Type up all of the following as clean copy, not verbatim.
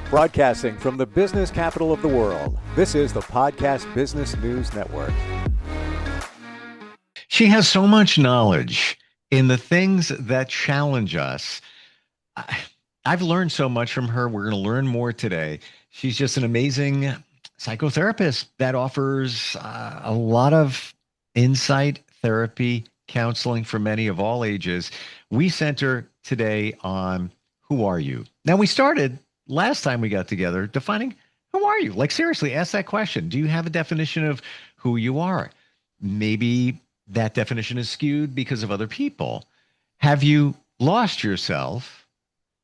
Broadcasting from the business capital of the world, this is the Podcast Business News Network. She has so much knowledge in the things that challenge us. I've learned so much from her. We're going to learn more today. She's just an amazing psychotherapist that offers a lot of insight, therapy, counseling for many of all ages. We center today on who are you? Now, we started last time we got together defining who are you? Like, seriously, ask that question. Do you have a definition of who you are? Maybe that definition is skewed because of other people. Have you lost yourself?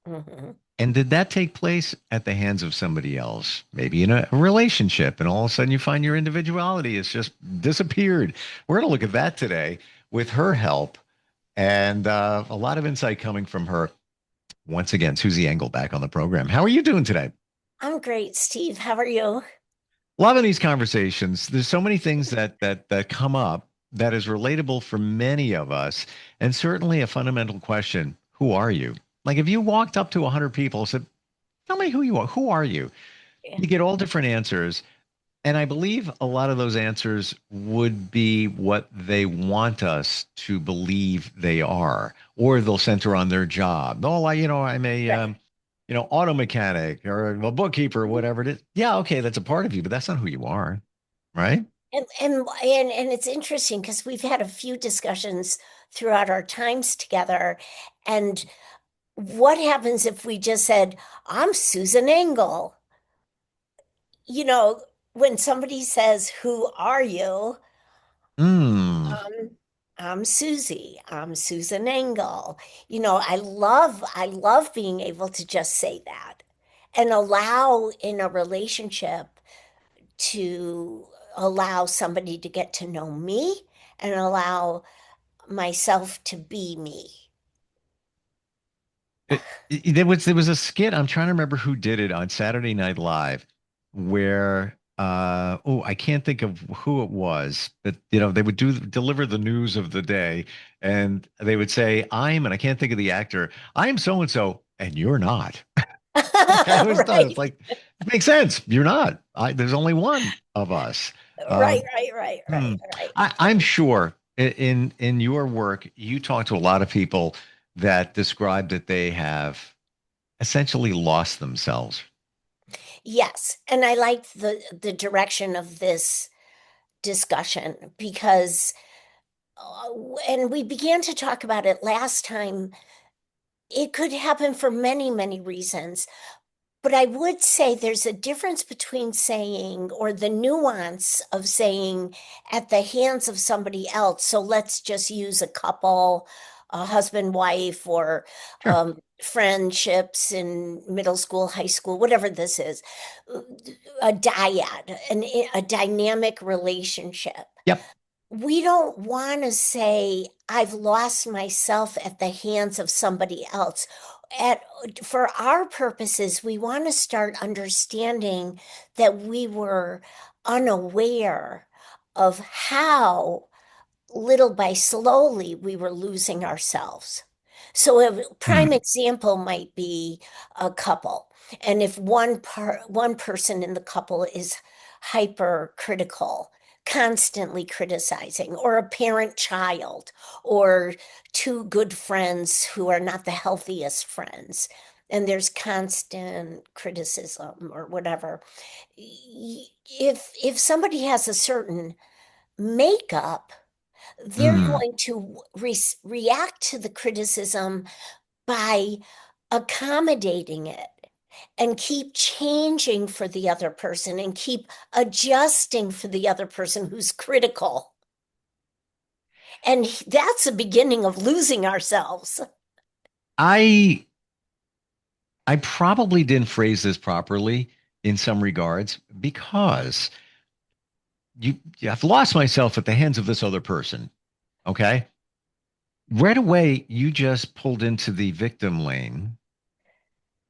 Mm-hmm. And did that take place at the hands of somebody else? Maybe in a relationship, and all of a sudden you find your individuality has just disappeared. We're going to look at that today with her help and a lot of insight coming from her. Once again, Susie Engel back on the program. How are you doing today? I'm great, Steve. How are you? Loving these conversations. There's so many things that come up that is relatable for many of us, and certainly a fundamental question: who are you? Like, if you walked up to 100 people and said, "Tell me who you are. Who are you?" Yeah. You get all different answers, and I believe a lot of those answers would be what they want us to believe they are, or they'll center on their job. Oh, I'm a Right. auto mechanic or a bookkeeper, whatever it is. Yeah, okay, that's a part of you, but that's not who you are, right? And it's interesting because we've had a few discussions throughout our times together. And what happens if we just said, I'm Susan Engel? You know, when somebody says, who are you? Mm. I'm Susie. I'm Susan Engel. I love being able to just say that and allow in a relationship to allow somebody to get to know me and allow myself to be me. There was a skit. I'm trying to remember who did it on Saturday Night Live, where I can't think of who it was, but they would deliver the news of the day, and they would say, and I can't think of the actor. I'm so and so, and you're not. I always thought it's Right, like, it makes sense. You're not. There's only one of us. right, Um, right, right, hmm. right, right. I'm sure in your work, you talk to a lot of people that describe that they have essentially lost themselves. Yes, and I like the direction of this discussion because and we began to talk about it last time. It could happen for many, many reasons. But I would say there's a difference between saying, or the nuance of saying, at the hands of somebody else. So let's just use a couple, a husband, wife, or Sure. friendships in middle school, high school, whatever this is, a dyad, a dynamic relationship. Yep. We don't want to say, I've lost myself at the hands of somebody else. For our purposes, we want to start understanding that we were unaware of how little by slowly we were losing ourselves. So a prime Hmm. example might be a couple. And if one person in the couple is hypercritical, constantly criticizing, or a parent child, or two good friends who are not the healthiest friends, and there's constant criticism or whatever. If somebody has a certain makeup, they're Hmm. going to react to the criticism by accommodating it and keep changing for the other person and keep adjusting for the other person who's critical. And that's the beginning of losing ourselves. I I probably didn't phrase this properly in some regards because I've lost myself at the hands of this other person. Okay. Right away, you just pulled into the victim lane.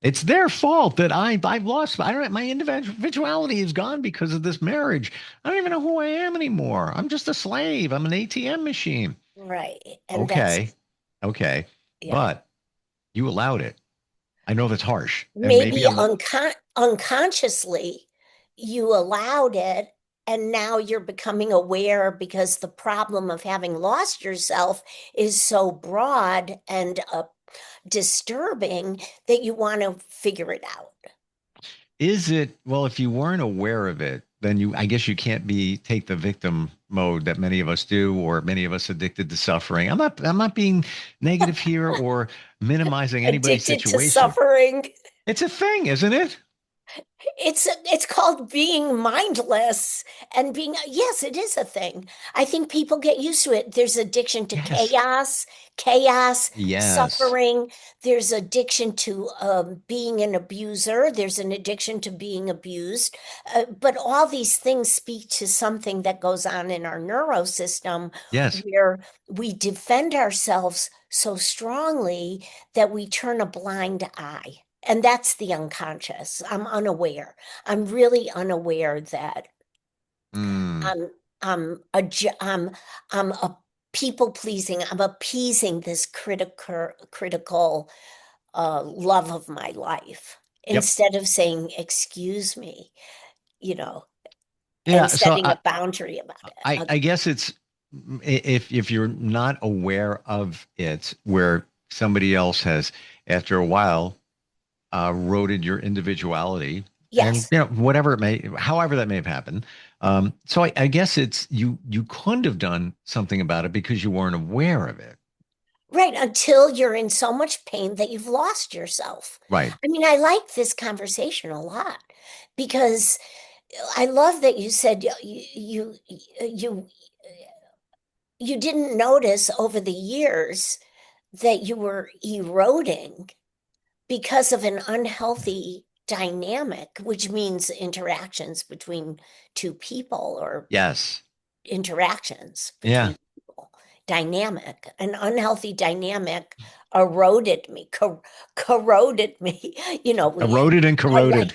It's their fault that I've lost. I don't. My individuality is gone because of this marriage. I don't even know who I am anymore. I'm just a slave. I'm an ATM machine. Right. And that's, Okay, okay, yeah. but you allowed it. I know that's harsh, and maybe Maybe I'm. unconsciously you allowed it, and now you're becoming aware because the problem of having lost yourself is so broad and disturbing that you want to figure it out. Is it, well, if you weren't aware of it, then I guess you can't take the victim mode that many of us do, or many of us addicted to suffering. I'm not being negative here or minimizing anybody's Addicted to situation. suffering. It's a thing, isn't it? It's called being mindless and being, yes, it is a thing. I think people get used to it. There's addiction to Yes. chaos, Yes. suffering. There's addiction to being an abuser. There's an addiction to being abused. But all these things speak to something that goes on in our neurosystem Yes. where we defend ourselves so strongly that we turn a blind eye. And that's the unconscious. I'm unaware. I'm really unaware that Mm. I'm a people pleasing. I'm appeasing this critical love of my life Yep. instead of saying, excuse me, you know, Yeah. and So setting a boundary about it. I guess it's, if you're not aware of it, where somebody else has, after a while, eroded your individuality, and Yes. whatever it may, however that may have happened. So I guess it's, you couldn't have done something about it because you weren't aware of it. Right, until you're in so much pain that you've lost yourself. Right. I mean, I like this conversation a lot because I love that you said you you didn't notice over the years that you were eroding because of an unhealthy dynamic, which means interactions between two people or Yes. interactions Yeah. between people. Dynamic, an unhealthy dynamic eroded me, corroded me. Eroded and I like, corroded.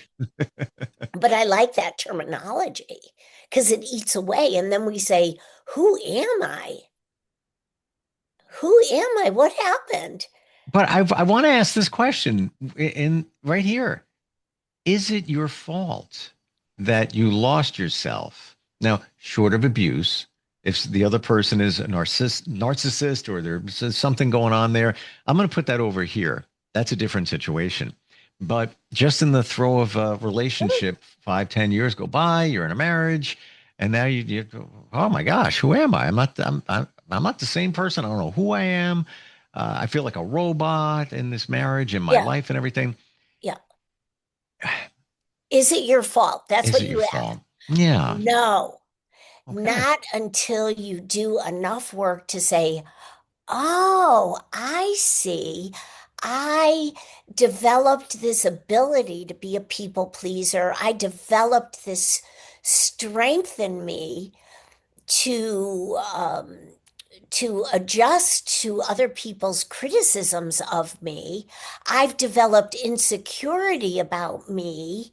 but I like that terminology because it eats away. And then we say, who am I? Who am I? What happened? But I want to ask this question in right here. Is it your fault that you lost yourself? Now, short of abuse, if the other person is a narcissist, or there's something going on there, I'm going to put that over here. That's a different situation. But just in the throw of a relationship, 5, 10 years go by, you're in a marriage, and now you oh my gosh, who am I? I'm not the same person. I don't know who I am. I feel like a robot in this marriage, in my Yeah, life, and everything. yeah. Is it your fault? That's Is what it your you asked. fault? Yeah. No, Okay. not until you do enough work to say, oh, I see. I developed this ability to be a people pleaser. I developed this strength in me to adjust to other people's criticisms of me. I've developed insecurity about me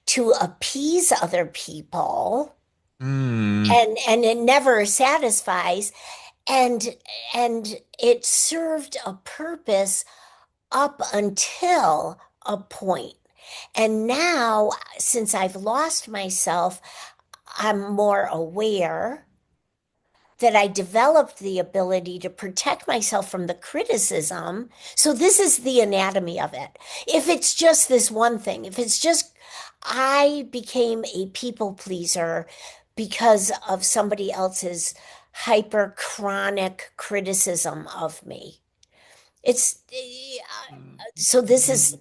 to appease other people, Mm, and it never satisfies, and and it served a purpose up until a point. And now, since I've lost myself, I'm more aware that I developed the ability to protect myself from the criticism. So this is the anatomy of it. If it's just this one thing, if it's just I became a people pleaser because of somebody else's hyper chronic criticism of me. It's so this is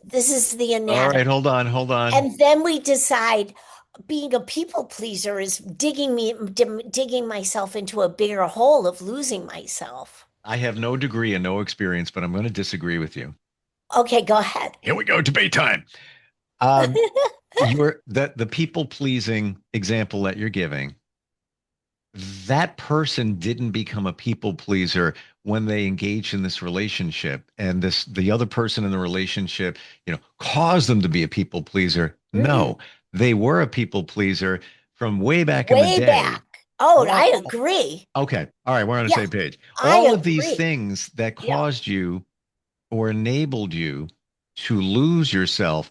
the all right, anatomy. hold on, hold on. And then we decide being a people pleaser is digging myself into a bigger hole of losing myself. I have no degree and no experience, but I'm going to disagree with you. Okay, go ahead. Here we go, debate time. Um, the people pleasing example that you're giving, that person didn't become a people pleaser when they engaged in this relationship, and the other person in the relationship, caused them to be a people pleaser. Mm, No, they were a people pleaser from way back in the way day. back. Oh, I All agree. Okay. All right. We're on the Yeah, same page. I All of these agree. things that Yeah. caused you or enabled you to lose yourself,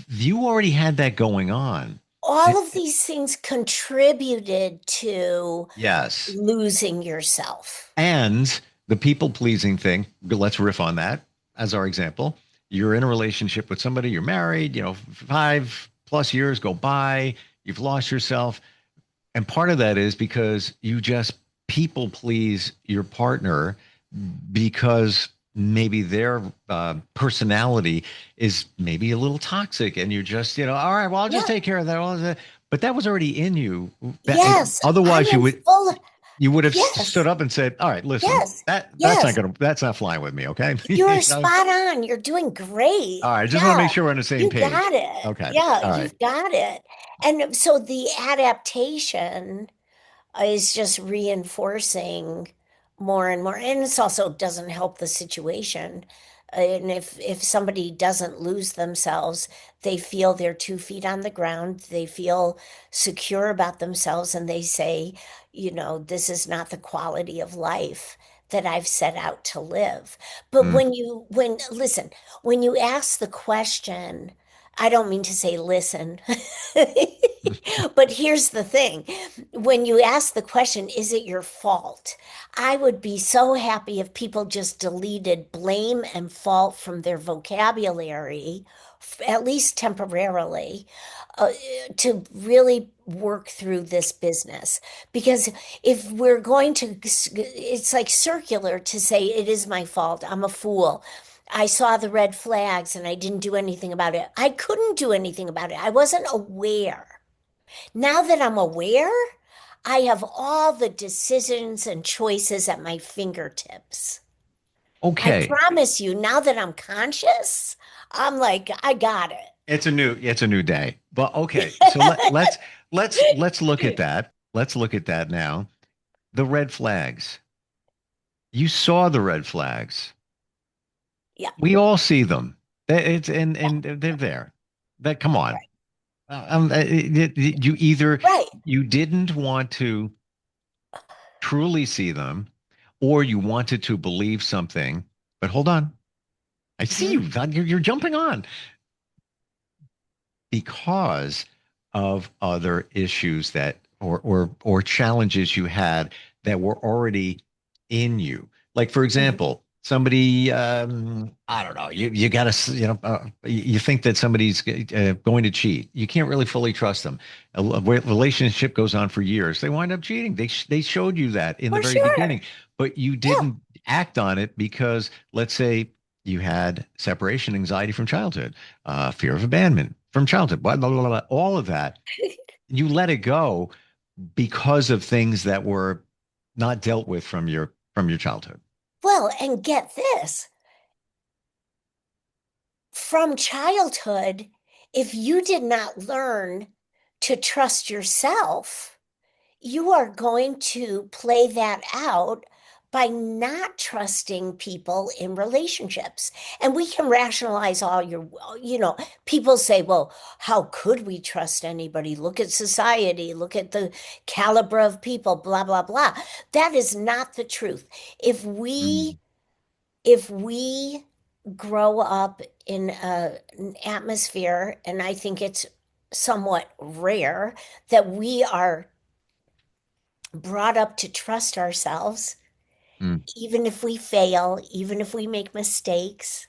You already had that going on. All It- of these things contributed to yes. losing yourself. And the people pleasing thing, let's riff on that as our example. You're in a relationship with somebody, you're married, 5+ years go by, you've lost yourself. And part of that is because you just people please your partner because maybe their personality is maybe a little toxic and you're just, all right, well, I'll just Yeah. take care of that. But that was already in you. Yes, I Otherwise, am full. you would have stood Yes, up and said, all right, listen, yes, that's yes. that's not flying with me. Okay. You're spot on. You're doing great. All right. I just want to Yeah, make sure we're on the same you page. got it. Okay. Yeah, All right. you've got it. And so the adaptation is just reinforcing more and more. And it also doesn't help the situation. And if somebody doesn't lose themselves, they feel they're 2 feet on the ground, they feel secure about themselves, and they say, this is not the quality of life that I've set out to live. But Mm. listen, when you ask the question, I don't mean to say listen, but here's the thing. When you ask the question, is it your fault? I would be so happy if people just deleted blame and fault from their vocabulary, at least temporarily, uh, to really work through this business. Because if we're going to, it's like circular to say, it is my fault, I'm a fool. I saw the red flags and I didn't do anything about it. I couldn't do anything about it. I wasn't aware. Now that I'm aware, I have all the decisions and choices at my fingertips. I Okay. promise you, now that I'm conscious, I'm like, I got It's a new day. But okay, so let's look at it. that. Let's look at that now. The red flags. You saw the red flags. Yeah, We all see them. It's yeah, and they're there. That come on. right, You either right. you didn't want to truly see them, or you wanted to believe something. But hold on, I see Mhm. you. You're jumping on because of other issues that or challenges you had that were already in you. Like for Mhm. example, somebody I don't know, you got to you think that somebody's going to cheat. You can't really fully trust them. A relationship goes on for years. They wind up cheating. They showed you that in the For very sure. beginning, but you Yeah. didn't act on it because let's say you had separation anxiety from childhood, fear of abandonment from childhood, blah, blah, blah, blah, all of that. You let it go because of things that were not dealt with from your childhood. Well, and get this, from childhood, if you did not learn to trust yourself, you are going to play that out by not trusting people in relationships. And we can rationalize all people say, well, how could we trust anybody? Look at society, look at the caliber of people, blah, blah, blah. That is not the truth. If we Mm, if we grow up in an atmosphere, and I think it's somewhat rare that we are brought up to trust ourselves, mm, even if we fail, even if we make mistakes,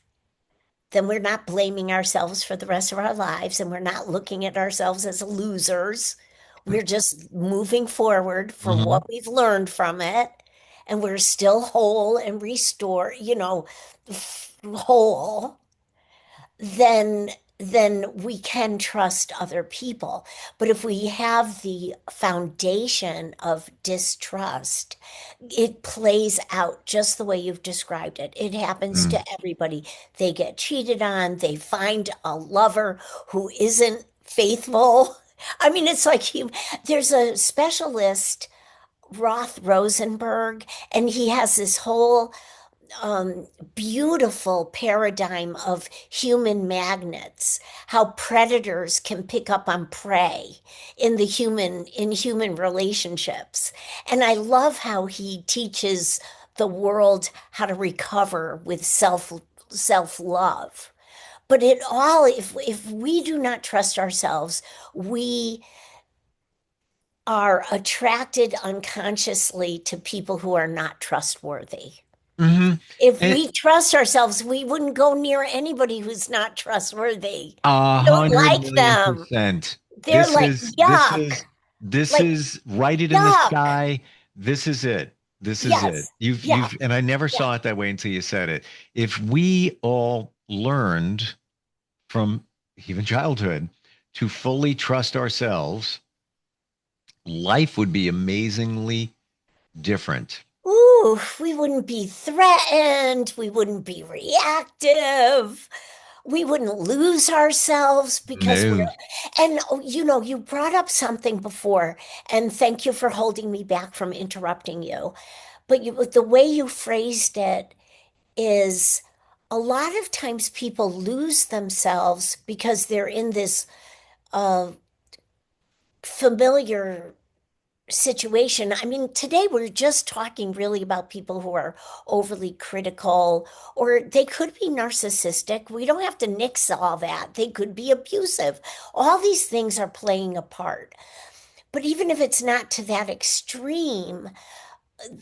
then we're not blaming ourselves for the rest of our lives and we're not looking at ourselves as losers. We're just moving forward for mhm, what we've learned from it. And we're still whole and restore, whole, then we can trust other people. But if we have the foundation of distrust, it plays out just the way you've described it. It happens to mm, everybody. They get cheated on, they find a lover who isn't faithful. I mean, it's like there's a specialist, Roth Rosenberg, and he has this whole um, beautiful paradigm of human magnets, how predators can pick up on prey in human relationships. And I love how he teaches the world how to recover with self love. But it all, if we do not trust ourselves, we are attracted unconsciously to people who are not trustworthy. Hmm. If And we trust ourselves, we wouldn't go near anybody who's not trustworthy. a We don't hundred like million them. percent. They're like, yuck, This like, is write it in the yuck. sky. This is it. This is it. Yes. Yeah. And I never Yeah. saw it that way until you said it. If we all learned from even childhood to fully trust ourselves, life would be amazingly different. Ooh, we wouldn't be threatened. We wouldn't be reactive. We wouldn't lose ourselves because No. and you brought up something before, and thank you for holding me back from interrupting you. But the way you phrased it is a lot of times people lose themselves because they're in this uh, familiar situation. I mean, today we're just talking really about people who are overly critical, or they could be narcissistic. We don't have to nix all that. They could be abusive. All these things are playing a part. But even if it's not to that extreme,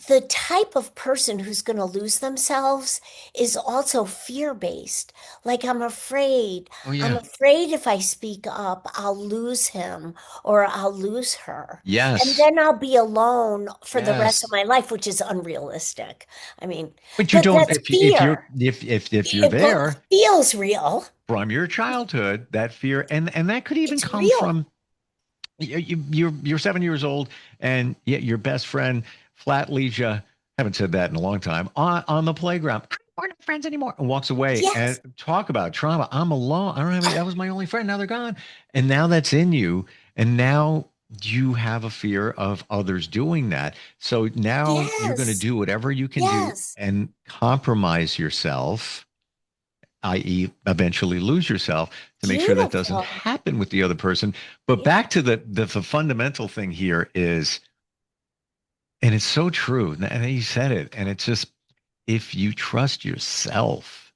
the type of person who's going to lose themselves is also fear-based. Like, I'm afraid. Oh I'm yeah. afraid if I speak up, I'll lose him or I'll lose her. And Yes. then I'll be alone for the rest of Yes. my life, which is unrealistic. I mean, But you but don't that's fear. if you're It both there feels real. from your childhood, that fear and that could even It's come real. from you're 7 years old and yet your best friend flat leaves you. Haven't said that in a long time on the playground. We're not friends anymore, and walks away. And Yes. talk about trauma. I'm alone. I don't have any, that was my only friend. Now they're gone, and now that's in you, and now you have a fear of others doing that. So now you're going to Yes. do whatever you can do Yes. and compromise yourself, i.e., eventually lose yourself to make sure that doesn't Beautiful. happen with the other person. But Yeah. back to the fundamental thing here is, and it's so true, and you said it, and it's just if you trust yourself,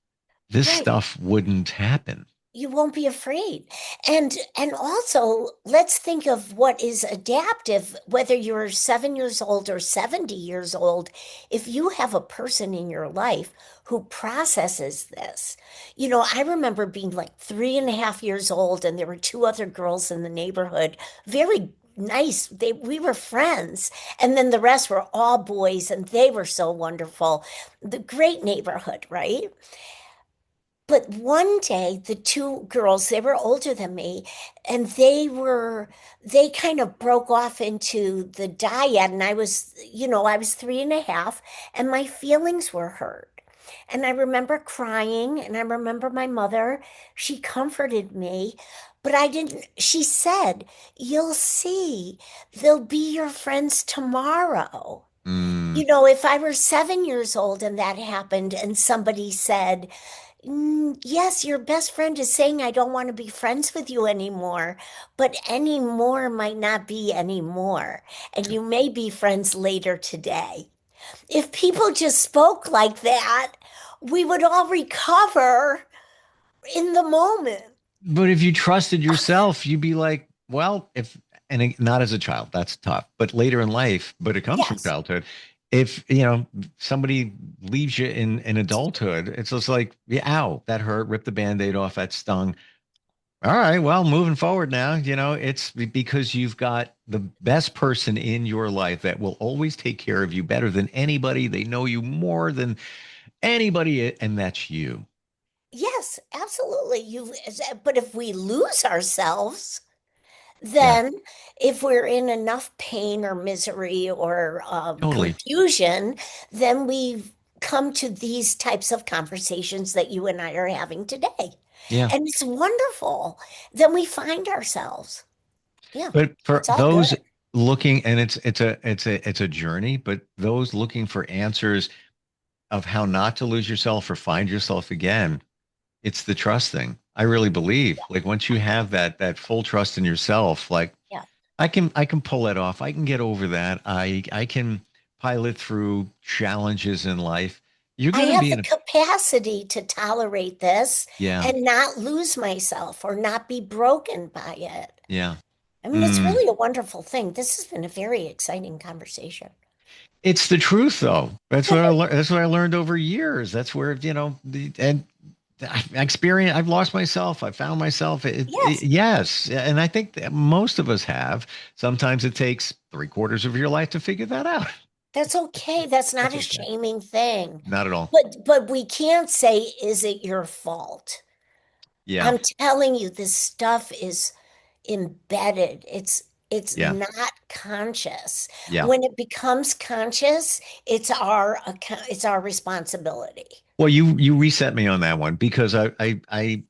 this Right. stuff wouldn't happen. You won't be afraid. And also, let's think of what is adaptive, whether you're 7 years old or 70 years old. If you have a person in your life who processes this, I remember being like 3.5 years old, and there were two other girls in the neighborhood, very nice. We were friends, and then the rest were all boys, and they were so wonderful. The great neighborhood, right? But one day, the two girls, they were older than me, and they kind of broke off into the dyad. And I was 3.5, and my feelings were hurt. And I remember crying, and I remember my mother, she comforted me, but she said, "You'll see, they'll be your friends tomorrow." Mm. If I were 7 years old and that happened, and somebody said, yes, your best friend is saying I don't want to be friends with you anymore, but anymore might not be anymore, and you may be friends later today. If people just spoke like that, we would all recover in the moment. But if you trusted yourself, you'd be like, well, if, not as a child, that's tough, but later in life, but it comes from Yes, childhood. If, somebody leaves you in adulthood, it's just like, yeah, ow, that hurt, rip the band-aid off, that stung. All right, well, moving forward now, it's because you've got the best person in your life that will always take care of you better than anybody. They know you more than anybody, and that's you. yes, absolutely. But if we lose ourselves, Yeah, then if we're in enough pain or misery or totally. confusion, then we come to these types of conversations that you and I are having today. Yeah. And it's wonderful. Then we find ourselves. Yeah, But for it's all those good. looking, and it's a journey, but those looking for answers of how not to lose yourself or find yourself again, it's the trust thing. I really believe. Like once you have that full trust in yourself, like Yeah. I can pull it off. I can get over that. I can pilot through challenges in life. you're I going to have be the capacity to tolerate this yeah, and not lose myself or not be broken by it. yeah. I mean, it's Mm. really a wonderful thing. This has been a very exciting conversation. It's the truth, though. That's what I learned. That's what I learned over years. That's where, and I've lost myself. I found myself. Yes, Yes. And I think that most of us have. Sometimes it takes 3/4 of your life to figure that out. that's okay. That's not That's a okay. shaming thing. Not at all. But we can't say, is it your fault? Yeah. I'm telling you, this stuff is embedded. It's Yeah. not conscious. Yeah. When it becomes conscious, it's our responsibility. Well, you reset me on that one because I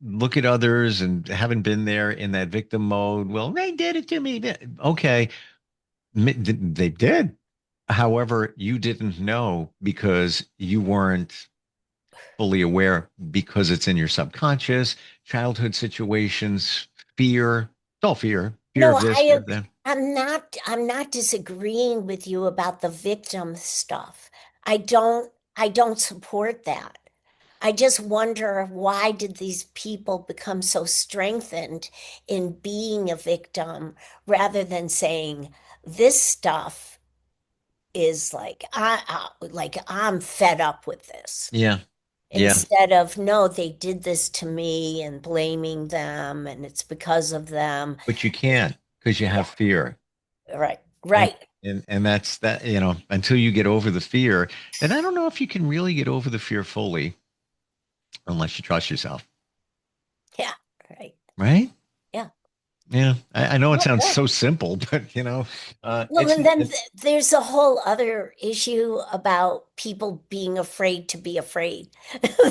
look at others and haven't been there in that victim mode. Well, they did it to me. Okay, they did. However, you didn't know because you weren't fully aware because it's in your subconscious, childhood situations, fear. It's all fear No, of this, fear of that. I'm not disagreeing with you about the victim stuff. I don't support that. I just wonder, why did these people become so strengthened in being a victim rather than saying this stuff is like I'm fed up with this, Yeah, yeah. instead of, no, they did this to me, and blaming them and it's because of them. But you can't because you Yeah, have fear. right, And right. and that's that, until you get over the fear. And I don't know if you can really get over the fear fully unless you trust yourself, Yeah, right. right? Yeah. Yeah. I know it Oh, sounds yeah. so simple, but Well, it's and then there's a whole other issue about people being afraid to be afraid.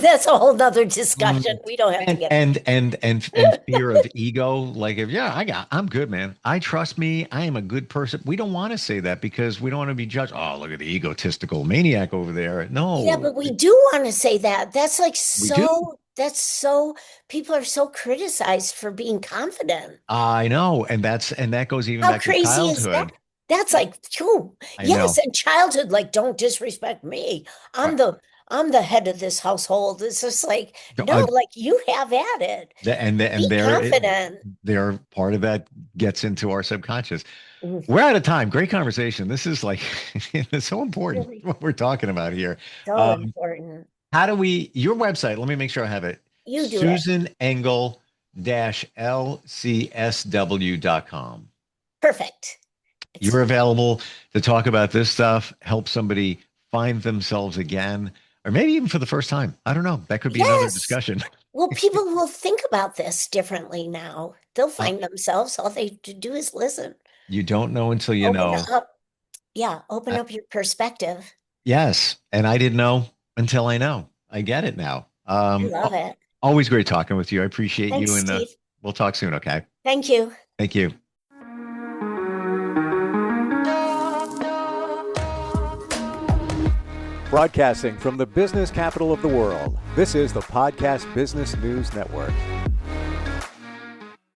That's a whole nother discussion. mm, We don't have to and get. and fear of ego. Like if yeah, I'm good, man. I trust me. I am a good person. We don't want to say that because we don't want to be judged. Oh, look at the egotistical maniac over there. Yeah, No, but we do want to say that. we do. People are so criticized for being confident. I know, and that goes even How back to crazy is that? childhood. That's like, phew, I yes, know. and childhood, like, don't disrespect me. I'm Right. the I'm the head of this household. It's just like, no, Uh, like, you have at it. and Be confident. they're part of that gets into our subconscious. Mm, We're out of time. Great conversation. This is like it's so important really what we're talking about here. so Um, important. how do we your website? Let me make sure I have it. You do it. Susan Engel lcsw.com. Perfect. You're available to talk about this stuff, help somebody find themselves again, or maybe even for the first time. I don't know. That could be another Yes. discussion. Well, people will think about this differently now. They'll Uh, find themselves. All they have to do is listen. you don't know until you Open know. up. Yeah, open Uh, up your perspective. yes. And I didn't know until I know. I get it now. I love it. Always great talking with you. I appreciate Thanks, you. And Steve. we'll talk soon. Okay. Thank you. Thank you. Broadcasting from the business capital of the world, this is the Podcast Business News Network.